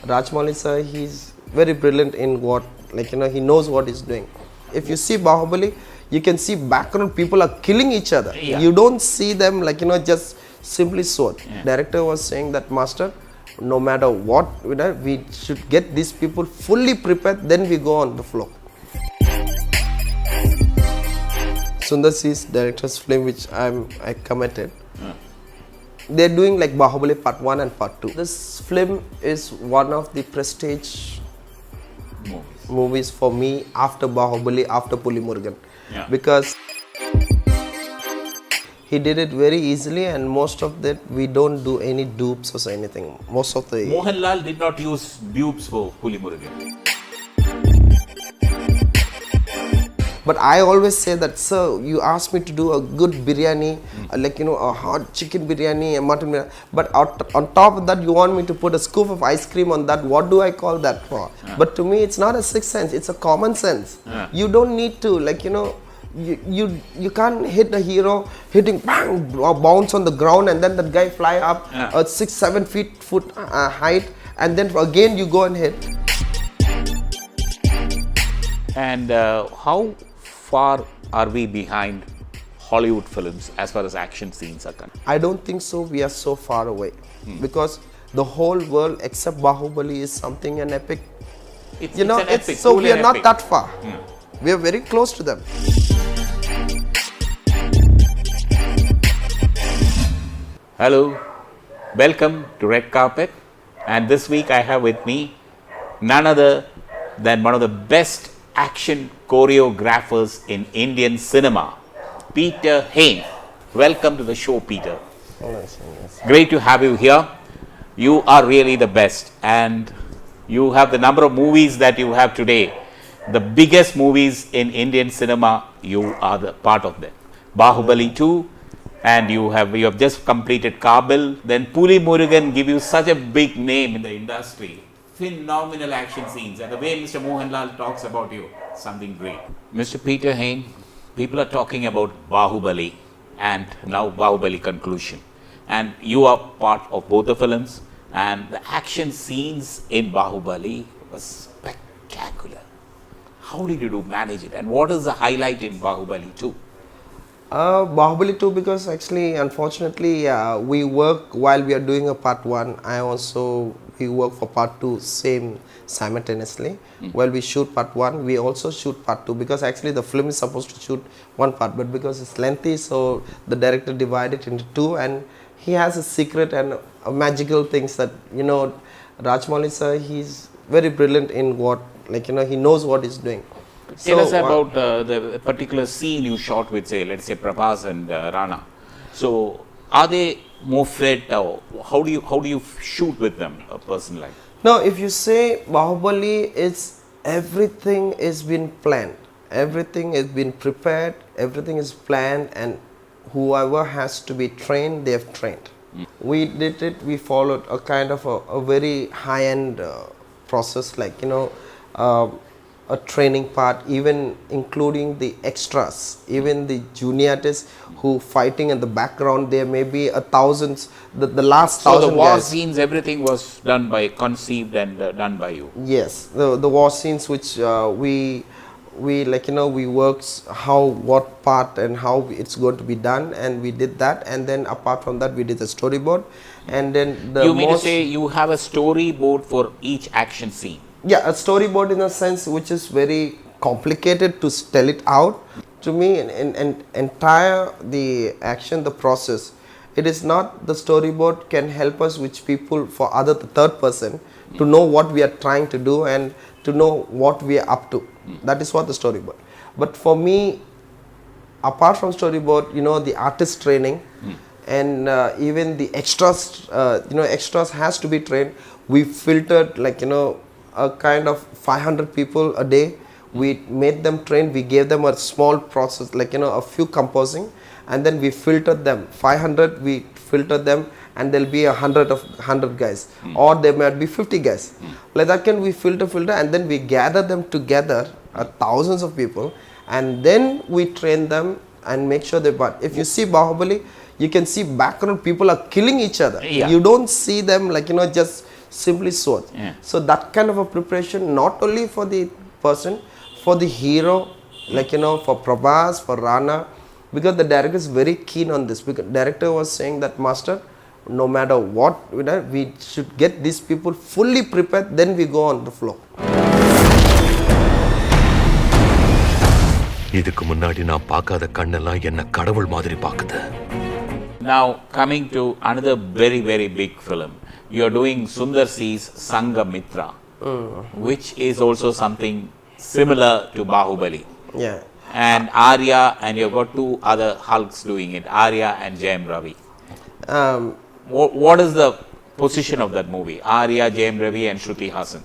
Rajmouli sir, he's very brilliant in what, he knows what he's doing. If you see Bahubali, you can see background people are killing each other. Yeah. You don't see them just simply sword. Yeah. Director was saying that, master, no matter what, we should get these people fully prepared, then we go on the floor. Sundar Si's director's film, which I committed. They're doing like Bahubali Part 1 and Part 2. This film is one of the prestige movies for me after Bahubali, after Puli Murugan. Yeah. Because he did it very easily, and most of that we don't do any dupes or anything. Most of the Mohanlal did not use dupes for Puli Murugan. But I always say that, sir, you asked me to do a good biryani, a hot chicken biryani, a mutton biryani. But on top of that, you want me to put a scoop of ice cream on that. What do I call that for? But to me, it's not a sixth sense. It's a common sense. You don't need to, you can't hit a hero hitting bang, or bounce on the ground, and then that guy fly up 6-7 feet height, and then again you go and hit. And how far are we behind Hollywood films as far as action scenes are concerned? I don't think so. We are so far away because the whole world except Bahubali is something an epic. It's an epic. So we are not epic. that far. We are very close to them. Hello, welcome to Red Carpet, and this week I have with me none other than one of the best action choreographers in Indian cinema, Peter Hein. Welcome to the show, Peter. Great to have you here. You are really the best, and you have the number of movies that you have today. The biggest movies in Indian cinema, you are the part of them. Bahubali 2, and you have just completed Kabil. Then Puli Murugan give you such a big name in the industry. Phenomenal action scenes, and the way Mr. Mohanlal talks about you, something great. Mr. Peter Hein, people are talking about Bahubali and now Bahubali conclusion, and you are part of both the films, and the action scenes in Bahubali was spectacular. How did you manage it, and what is the highlight in Bahubali 2? Bahubali 2, because actually, unfortunately, we work while we are doing a part 1. We work for part 2 simultaneously. While we shoot part 1, we also shoot part 2, because actually the film is supposed to shoot one part, but because it's lengthy, so the director divided it into 2, and he has a secret and a magical things that, Rajmouli sir, he's very brilliant in what, he knows what he's doing. Tell us about the particular scene you shot with, let's say Prabhas and Rana. So, are they more fit, or how do you shoot with them, a person like? No, if you say Bahubali, it's everything is been planned, everything is been prepared, everything is planned, and whoever has to be trained, they have trained. We did it. We followed a kind of a very high-end process, a training part, even including the extras, even the junior artists who fighting in the background. There may be thousands, the last 1,000 So the war guys. scenes, everything was conceived and done by you. Yes, the war scenes which we worked what part and how it's going to be done, and we did that, and then apart from that we did the storyboard, and then You mean to say you have a storyboard for each action scene? Yeah, a storyboard in a sense which is very complicated to tell it out. To me, in entire the action, the process, it is not the storyboard can help us, which people for the third person to know what we are trying to do and to know what we are up to. That is what the storyboard. But for me, apart from storyboard, the artist training and even the extras, extras has to be trained. We filtered a kind of 500 people a day. We made them train. We gave them a small process, a few composing, and then we filtered them. 500, we filtered them, and there'll be 100 guys, or there might be 50 guys. Like that, can we filter, and then we gather them together, thousands of people, and then we train them and make sure they. But if you see Bahubali, you can see background people are killing each other. Yeah. You don't see them just simply swords. Yeah. So that kind of a preparation, not only for the person, for the hero, like for Prabhas, for Rana, because the director is very keen on this. Because director was saying that, master, no matter what, we should get these people fully prepared, then we go on the floor. இதுக்கு முன்னாடி நான் பார்க்காத கண்ணெல்லாம் என்ன கடவுள் மாதிரி பாக்குது. Now coming to another very very big film, you are doing Sundar C's Sangamitra, which is also something similar to Bahubali. Yeah. And Arya, and you've got two other Hulks doing it, Arya and Jayam Ravi. What is the position of that movie, Arya, Jayam Ravi and Shruti Hassan?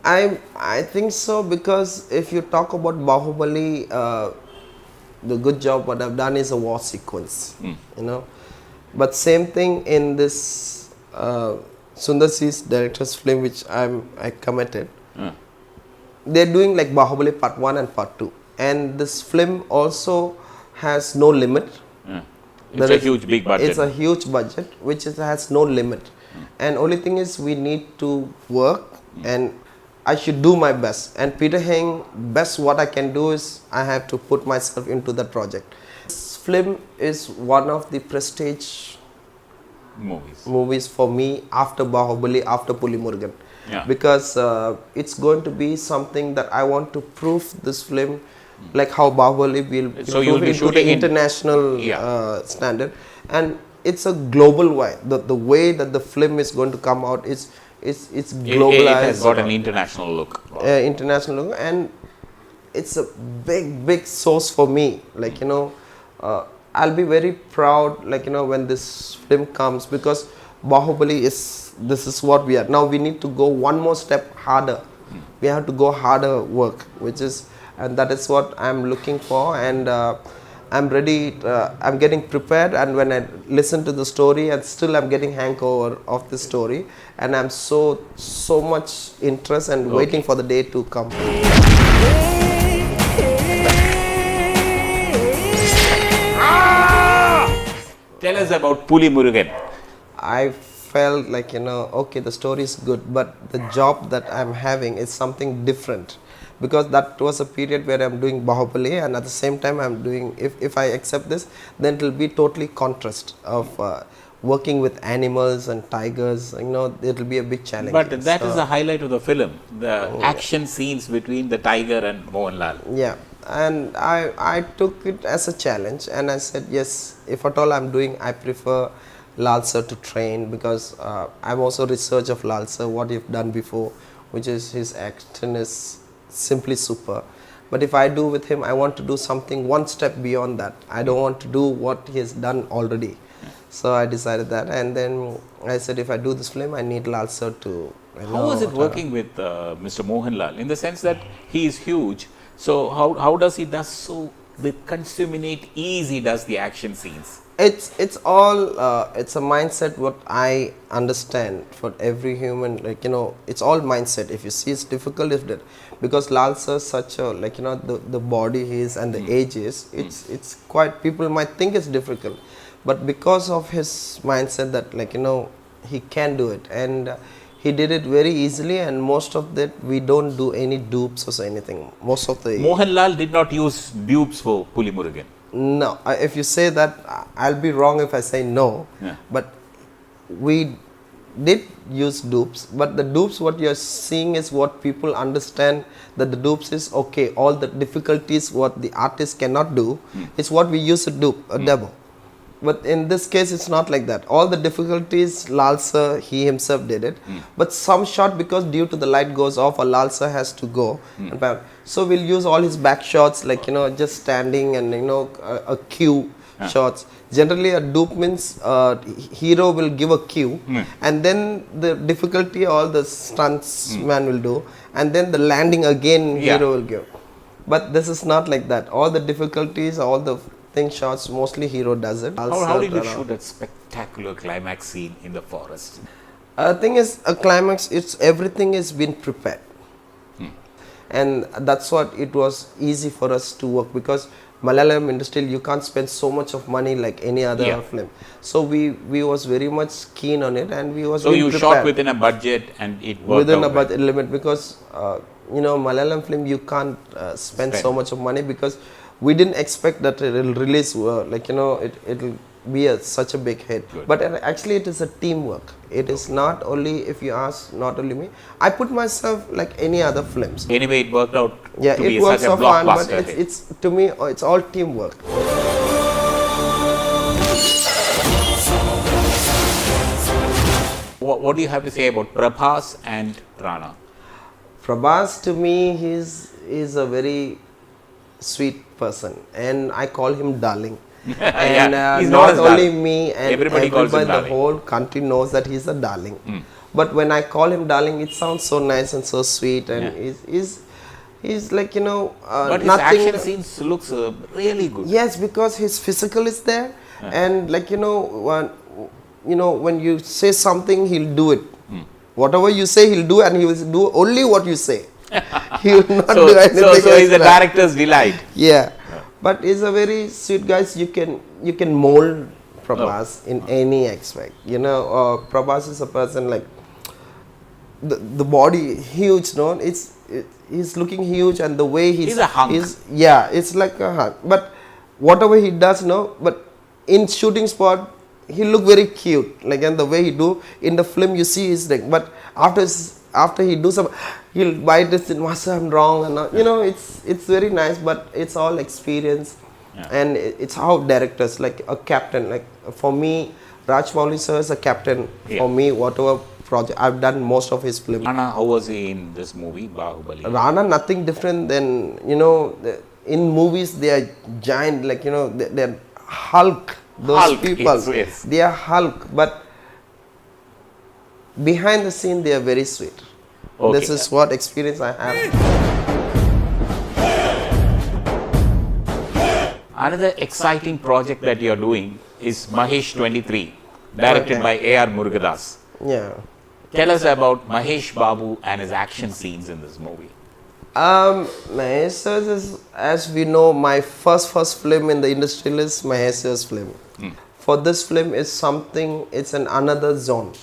I think so, because if you talk about Bahubali, the good job what I've done is a war sequence, But same thing in this Sundar C's director's film, which I committed. They're doing like Bahubali Part 1 and Part 2. And this film also has no limit. It's a huge big budget. It's a huge budget, which has no limit. And only thing is we need to work and I should do my best. And Peter Hein, best what I can do is I have to put myself into the project. This film is one of the prestige movies for me after Bahubali, after Puli Murugan. Yeah. Because it's going to be something that I want to prove this film, like how Bahubali will so you'll be into the international standard, and it's a global way. The way that the film is going to come out is it's globalized. It has got an international look. International look, and it's a big source for me. Like I'll be very proud. Like when this film comes, because Bahubali this is what we are now. We need to go one more step harder. We have to go harder work, and that is what I'm looking for, and I'm ready. I'm getting prepared, and when I listen to the story, and still I'm getting hangover of the story, and I'm so much interest and waiting for the day to come. Tell us about Puli Murugan. I felt like okay, the story is good, but the job that I'm having is something different, because that was a period where I'm doing Bahubali, and at the same time I'm doing, if I accept this, then it will be totally contrast of working with animals and tigers. It will be a big challenge. But that is the highlight of the film, the action scenes between the tiger and Mohanlal. Yeah, and I took it as a challenge, and I said, yes, if at all I'm doing, I prefer Lal sir to train, because I'm also research of Lal sir, what he've done before, which is his action is simply super. But if I do with him, I want to do something one step beyond that. I don't want to do what he has done already. So I decided that, and then I said, if I do this film, I need Lal sir to. How was it working with Mr. Mohanlal, in the sense that he is huge? So how does he so with consummate ease he does the action scenes? It's all it's a mindset what I understand for every human, it's all mindset. If you see it's difficult, because Lal sir such a the body he is and the age is, it's quite, people might think it's difficult, but because of his mindset that he can do it, and he did it very easily, and most of that we don't do any dupes or anything. Most of the Mohanlal did not use dupes for Puli Murugan. No, if you say that, I'll be wrong if I say no. Yeah. But we did use dupes, but the dupes what you're seeing is what people understand, that the dupes is okay, all the difficulties what the artist cannot do is what we use a dupe, a demo. But in this case, it's not like that. All the difficulties, Lal sir, he himself did it. But some shot, because due to the light goes off, or Lal sir has to go. So we'll use all his back shots, just standing, and a cue shots. Generally, a dupe means hero will give a cue, and then the difficulty all the stunts man will do, and then the landing again hero will give. But this is not like that. All the difficulties, all the shots, mostly hero does it. How did you shoot that spectacular climax scene in the forest? Thing is, a climax, everything is been prepared. and that's what it was easy for us to work, because Malayalam industry you can't spend so much of money like any other Yeah. film. So we was very much keen on it, and we was So being you prepared shot within a budget and it worked within out a well. budget limit, because you know, Malayalam film you can't spend so much of money, because we didn't expect that it will release like, you know, it'll be such a big hit. Good. But actually it is a teamwork. It is not only, if you ask, not only me. I put myself like any other films. Anyway, it worked out Yeah, to it be works such a so fun, but blockbuster hit. it's to me it's all teamwork. What do you have to say about Prabhas and Rana? Prabhas, to me, he's a very sweet person, and I call him darling. And Yeah, he's not known as only darling. me, and Everybody calls him in the darling. whole country knows that he's a darling. But when I call him darling, it sounds so nice and so sweet, and Yeah. he's like, you know, But his nothing. action scenes looks really good. Yes, because his physical is there, and like, you know, when you say something, he'll do it. Whatever you say, he'll do, and he will do only what you say. He will not So, do anything so he's a extra. director's delight. Yeah, but he's a very sweet guy. So you can mold Prabhas in any aspect. You know, Prabhas is a person like the body huge. No, he's looking huge, and the way He's a hunk. Yeah, it's like a hunk. But whatever he does, no, but in shooting spot, he look very cute. Like, and the way he do in the film, you see his like. But after he do some, he'll bite this in, Master, I'm wrong, and you know, it's very nice. But it's all experience, and it's how directors, like a captain. Like for me, Rajmouli sir is a captain for me. Whatever project I've done, most of his film. Rana, how was he in this movie, Bahubali? Rana, nothing different than, you know, in movies they are giant, like, you know, they're Hulk. Those Hulk, people, yes. they are Hulk, but behind the scene they are very sweet. Okay. This is what experience I have. Another exciting project that you are doing is Mahesh 23, directed Okay. by A.R. Murugadas. Yeah. Tell us about Mahesh Babu and his action scenes in this movie. Mahesh Sir's is, as we know, my first film in the industry is Mahesh Sir's film. For this film is something, it's an another genre,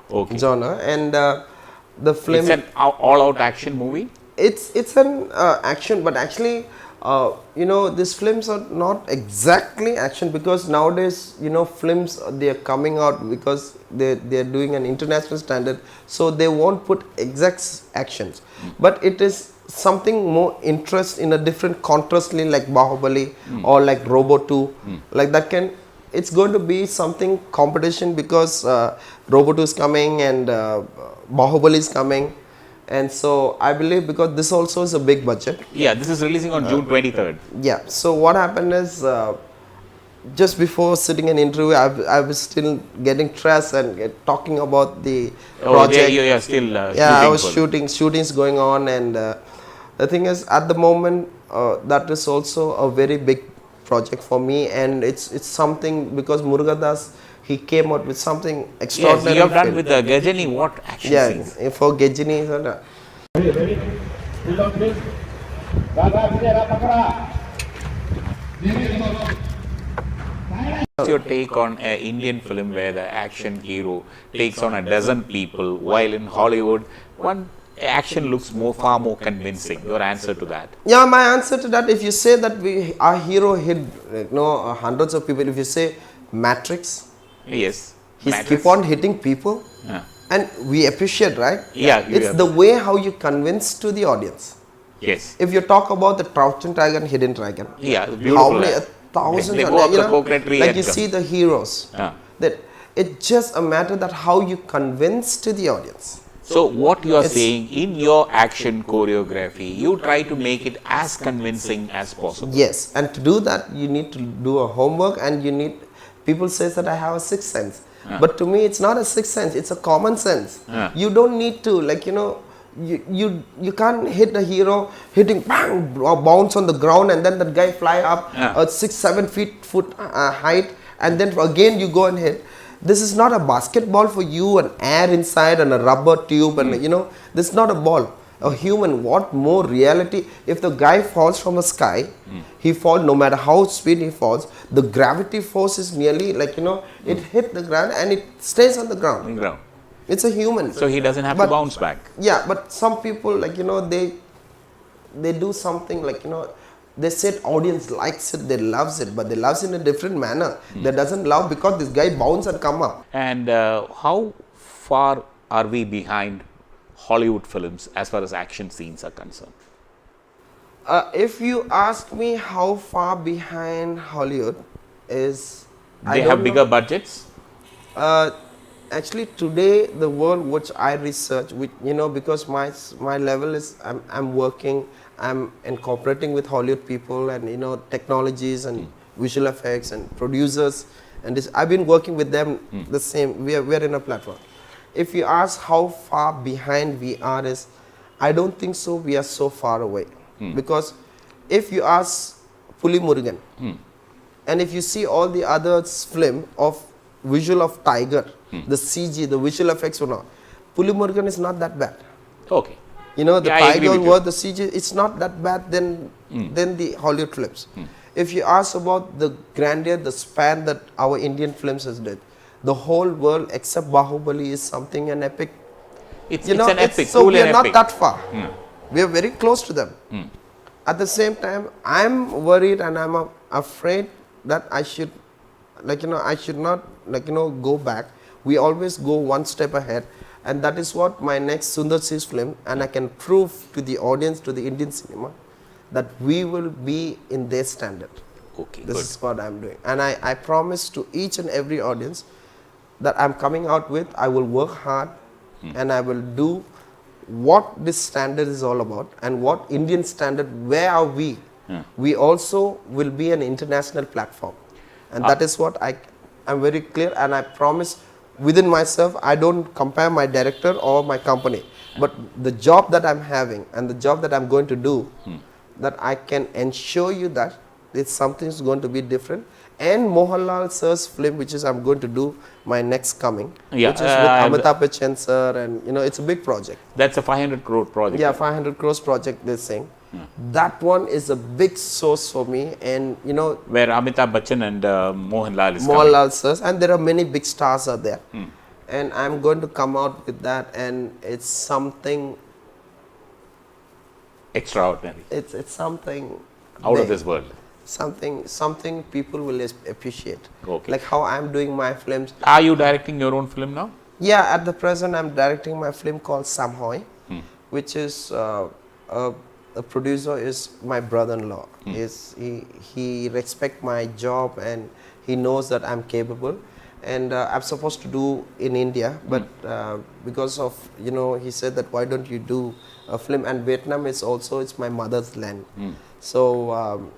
and the film. It's an all-out action movie. It's an action, but actually, you know, these films are not exactly action, because nowadays, you know, films they are coming out because they are doing an international standard, so they won't put exact actions, but it is something more interest in a different contrastly, like Bahubali or like Robo 2, like that can. It's going to be something competition, because Robo 2 is coming and Bahubali is coming. And so I believe, because this also is a big budget. Yeah, this is releasing on June 23rd. Yeah. So what happened is, just before sitting an interview, I was still getting stressed and talking about the project. You are still Yeah, I was shooting. shootings going on, and the thing is, at the moment, that is also a very big project for me, and it's something, because Murugadas, he came out with something Yes, extraordinary. you have done film. with the Gajani what action Yeah, scenes? for Gejini. What's your take on an Indian film where the action hero takes on a dozen people, while in Hollywood, one action looks far more convincing? Your answer to that? Yeah, my answer to that, if you say that our hero hit, you know, hundreds of people, if you say Matrix, Yes. he Matrix. keep on hitting people, Yeah. and we appreciate, right? Yeah, It's yeah. the way how you convince to the audience. Yes. If you talk about the Crouching Tiger and Hidden Dragon, Yeah, how beautiful. many thousands, They and, go up you the know, coconut tree like and you come. see the heroes, Yeah. that it's just a matter that how you convince to the audience. So what you are It's- saying, in your action choreography, you try to make it as convincing as possible. Yes, and to do that, you need to do a homework, and you need. People say that I have a sixth sense, but to me, it's not a sixth sense. It's a common sense. Yeah. You don't need to, like, you know, you can't hit a hero hitting bang, or bounce on the ground, and then that guy fly up Yeah. 6-7 foot height, and then again you go and hit. This is not a basketball for you, an air inside and a rubber tube, and you know, this is not a ball. A human, what more reality? If the guy falls from the sky, he falls no matter how speed he falls, the gravity force is nearly like, it hit the ground and it stays on the ground. Ground. It's a human. So he doesn't have to bounce back. Yeah, but some people like, they do something like, they said audience likes it, they loves it, but they loves it in a different manner. They doesn't love because this guy bounce and come up. And how far are we behind Hollywood films as far as action scenes are concerned? If you ask me how far behind Hollywood is, They have bigger budgets? Actually, today the world which I research, which, because my level is I'm working, I'm incorporating with Hollywood people and technologies and visual effects and producers, and this I've been working with them the same. We're in a platform. If you ask how far behind we are, is I don't think so. We are so far away because if you ask Puli Murugan and if you see all the other film of visual of tiger, the CG, the visual effects or not, Puli Murugan is not that bad. Okay. The tiger word, the CG, it's not that bad than the Hollywood films. If you ask about the grandeur, the span that our Indian films has did, the whole world except Bahubali is something an epic. It's an epic. So cool we are and not epic. that far. We are very close to them. At the same time, I'm worried and I'm afraid that I should, I should not, go back. We always go one step ahead, and that is what my next Sundar Si's film, and I can prove to the audience, to the Indian cinema, that we will be in their standard. Okay, This good. is what I'm doing, and I promise to each and every audience that I'm coming out with. I will work hard, and I will do what this standard is all about, and what Indian standard. Where are we? We also will be an international platform, and that is what I'm very clear, and I promise within myself. I don't compare my director or my company, but the job that I'm having and the job that I'm going to do, that I can ensure you that it's something's going to be different. And Mohanlal sir's film, which is I'm going to do my next coming, which is with Amitabh Bachchan sir, and it's a big project. That's a 500 crore project. Yeah, 500 crores project they're saying. That one is a big source for me, and Where Amitabh Bachchan and Mohanlal is coming. Mohanlal sirs, and there are many big stars are there, and I'm going to come out with that, and it's something. Extraordinary. It's something Out of this world. Something people will appreciate. Okay. Like how I'm doing my films. Are you directing your own film now? Yeah, at the present I'm directing my film called Hein, which is a producer is my brother-in-law. He respects my job and he knows that I'm capable, and I'm supposed to do in India, but because of he said that why don't you do a film, and Vietnam is also it's my mother's land, so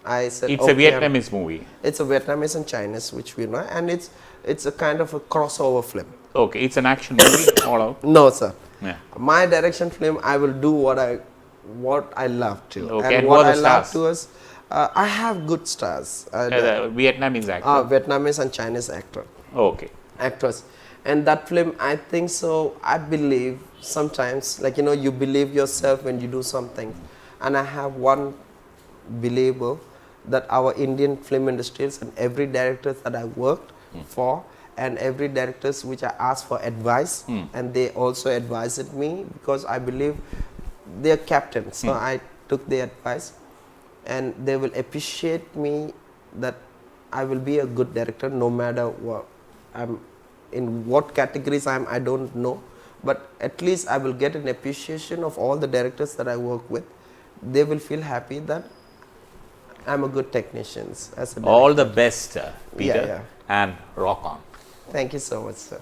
I said It's okay, a Vietnamese movie. It's a Vietnamese and Chinese, which we know, and it's a kind of a crossover film. Okay, it's an action movie all out. No, sir. Yeah. My direction film, I will do what I love to. Okay, and who what are I the love stars? to is, I have good stars. The Vietnamese actor. Vietnamese and Chinese Okay. actress. And that film, I think so, I believe sometimes, like, you believe yourself when you do something. And I have one believer that our Indian film industries and every director that I worked for, and every directors which I asked for advice, and they also advised me, because I believe they're captains. So I took their advice, and they will appreciate me that I will be a good director no matter what. In what categories I don't know, but at least I will get an appreciation of all the directors that I work with. They will feel happy that I'm a good technician as a director. All the best, Peter, Yeah. and rock on. Thank you so much, sir.